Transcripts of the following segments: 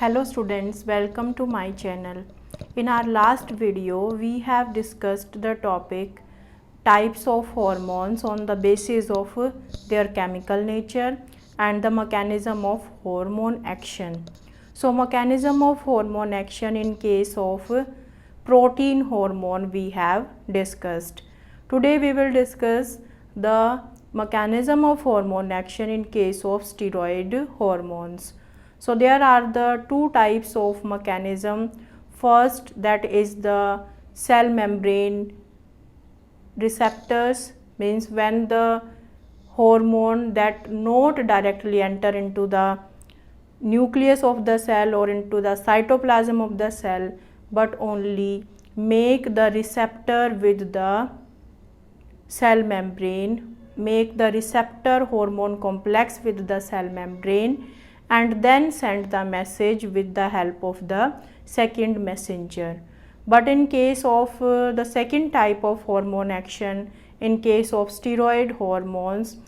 Hello students, welcome to my channel. In our last video, we have discussed the topic types of hormones on the basis of their chemical nature and the mechanism of hormone action. So mechanism of hormone action in case of protein hormone we have discussed. Today we will discuss the mechanism of hormone action in case of steroid hormones. So there are the two types of mechanism. First, that is the cell membrane receptors, means when the hormone that not directly enter into the nucleus of the cell or into the cytoplasm of the cell, but only make the receptor with the cell membrane, make the receptor hormone complex with the cell membrane, and then send the message with the help of the second messenger. But in case of the second type of hormone action, in case of steroid hormones,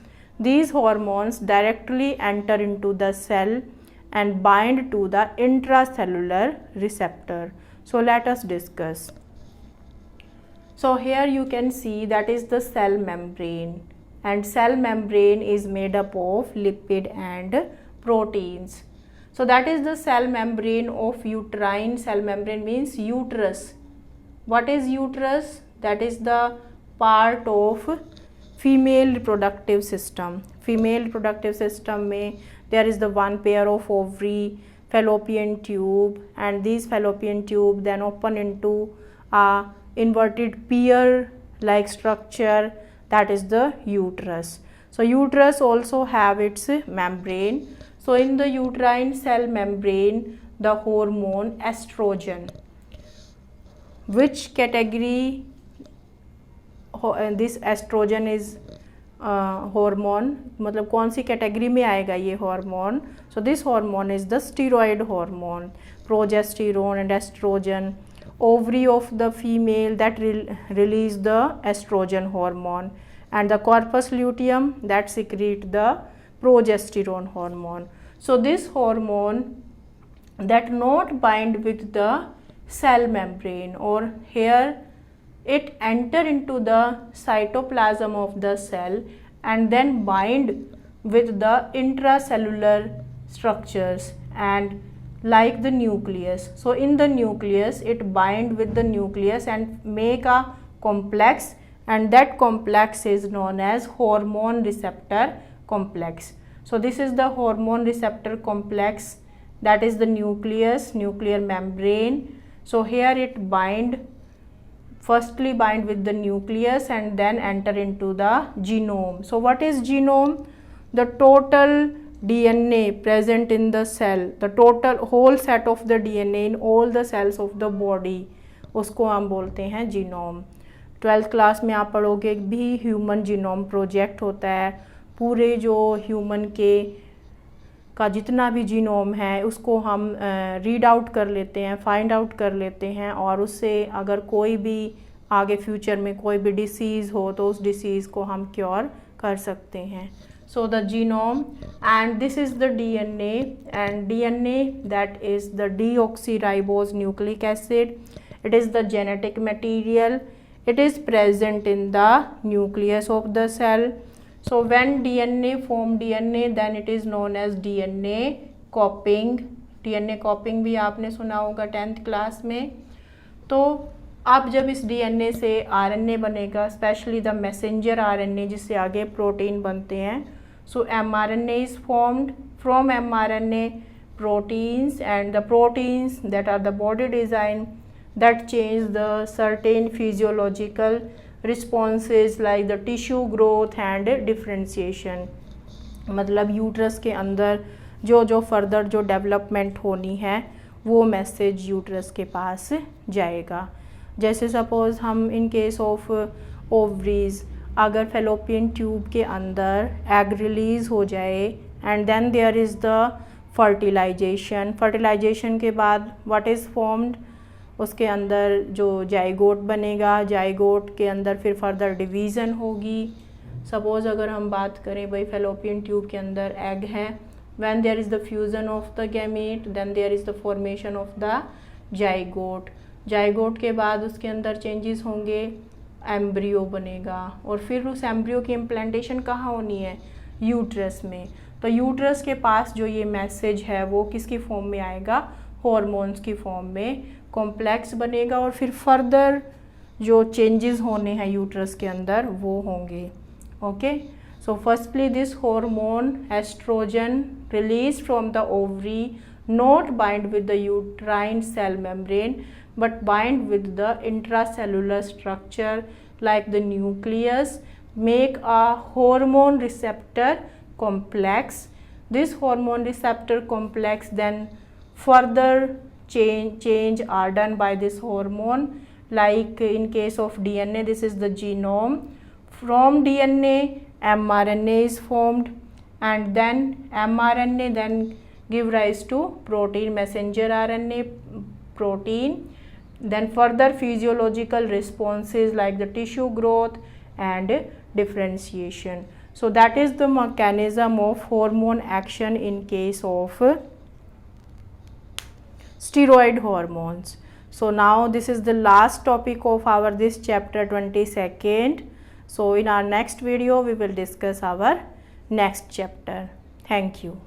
these hormones directly enter into the cell and bind to the intracellular receptor. So let us discuss. So here you can see that is the cell membrane, and cell membrane is made up of lipid and proteins. So that is the cell membrane of uterine. Cell membrane means uterus. What is uterus? That is the part of female reproductive system. Female reproductive system में there is the one pair of ovary, fallopian tube, and these fallopian tube then open into a inverted pear like structure, that is the uterus. So uterus also have its membrane. So in the uterine cell membrane, the hormone estrogen, which category this estrogen is hormone, मतलब कौन सी category में आएगा ये hormone? So this hormone is the steroid hormone. Progesterone and estrogen, ovary of the female that release the estrogen hormone, and the corpus luteum that secrete the progesterone hormone. So this hormone that not bind with the cell membrane, or here it enter into the cytoplasm of the cell and then bind with the intracellular structures and like the nucleus. So in the nucleus it bind with the nucleus and make a complex, and that complex is known as hormone receptor complex. So this is the hormone receptor complex, that is the nucleus, nuclear membrane. So here it firstly bind with the nucleus and then enter into the genome. So what is genome? The total DNA present in the cell, the total whole set of the DNA in all the cells of the body, उसको हम बोलते हैं genome. 12th class में आप पढ़ोगे भी human genome project होता है. पूरे जो ह्यूमन का जितना भी जीनोम है उसको हम रीड आउट कर लेते हैं, फाइंड आउट कर लेते हैं, और उससे अगर कोई भी आगे फ्यूचर में कोई भी डिसीज़ हो तो उस डिसीज़ को हम क्योर कर सकते हैं. So the genome, and this is the DNA, and DNA that is the deoxyribose nucleic acid. It is the genetic material. It is present in the nucleus of the cell. So when DNA form DNA, then it is known as DNA copying. DNA copying भी आपने सुना होगा 10th class में. तो अब जब इस DNA से RNA बनेगा, स्पेशली द मैसेंजर RNA जिससे आगे प्रोटीन बनते हैं. So mRNA is formed. From mRNA proteins, and the proteins that are the body design that change the certain physiological responses like the tissue growth and differentiation. मतलब uterus के अंदर जो further जो development होनी है वो मैसेज यूट्रस के पास जाएगा. जैसे सपोज़ हम इन केस ऑफ ओवरीज, अगर फेलोपियन ट्यूब के अंदर एग रिलीज़ हो जाए and then there is the fertilization. Fertilization के बाद व्हाट इज़ फॉर्म्ड, उसके अंदर जो जाइगोट बनेगा, जाइगोट के अंदर फिर फर्दर डिवीज़न होगी. सपोज़ अगर हम बात करें भाई फेलोपियन ट्यूब के अंदर एग है when there is the fusion of the gamete, then there is the formation of the zygote. zygote के बाद उसके अंदर चेंजेस होंगे, एम्ब्रियो बनेगा, और फिर उस एम्ब्रियो की इम्प्लांटेशन कहाँ होनी है, यूट्रस में. तो यूट्रस के पास जो ये मैसेज है वो किसकी फॉर्म में आएगा, हॉर्मोन्स की फॉर्म में, कॉम्प्लेक्स बनेगा, और फिर फर्दर जो चेंजेस होने हैं यूट्रस के अंदर वो होंगे. Okay, so firstly this hormone estrogen release from the ovary not bind with the uterine cell membrane but bind with the intracellular structure like the nucleus, make a hormone receptor complex. This hormone receptor complex then further change are done by this hormone, like in case of DNA, this is the genome. From DNA mRNA is formed, and then mRNA then give rise to protein, messenger RNA, protein. Then further physiological responses like the tissue growth and differentiation. So that is the mechanism of hormone action in case of steroid hormones. So now this is the last topic of our this chapter 22nd. So in our next video we will discuss our next chapter. Thank you.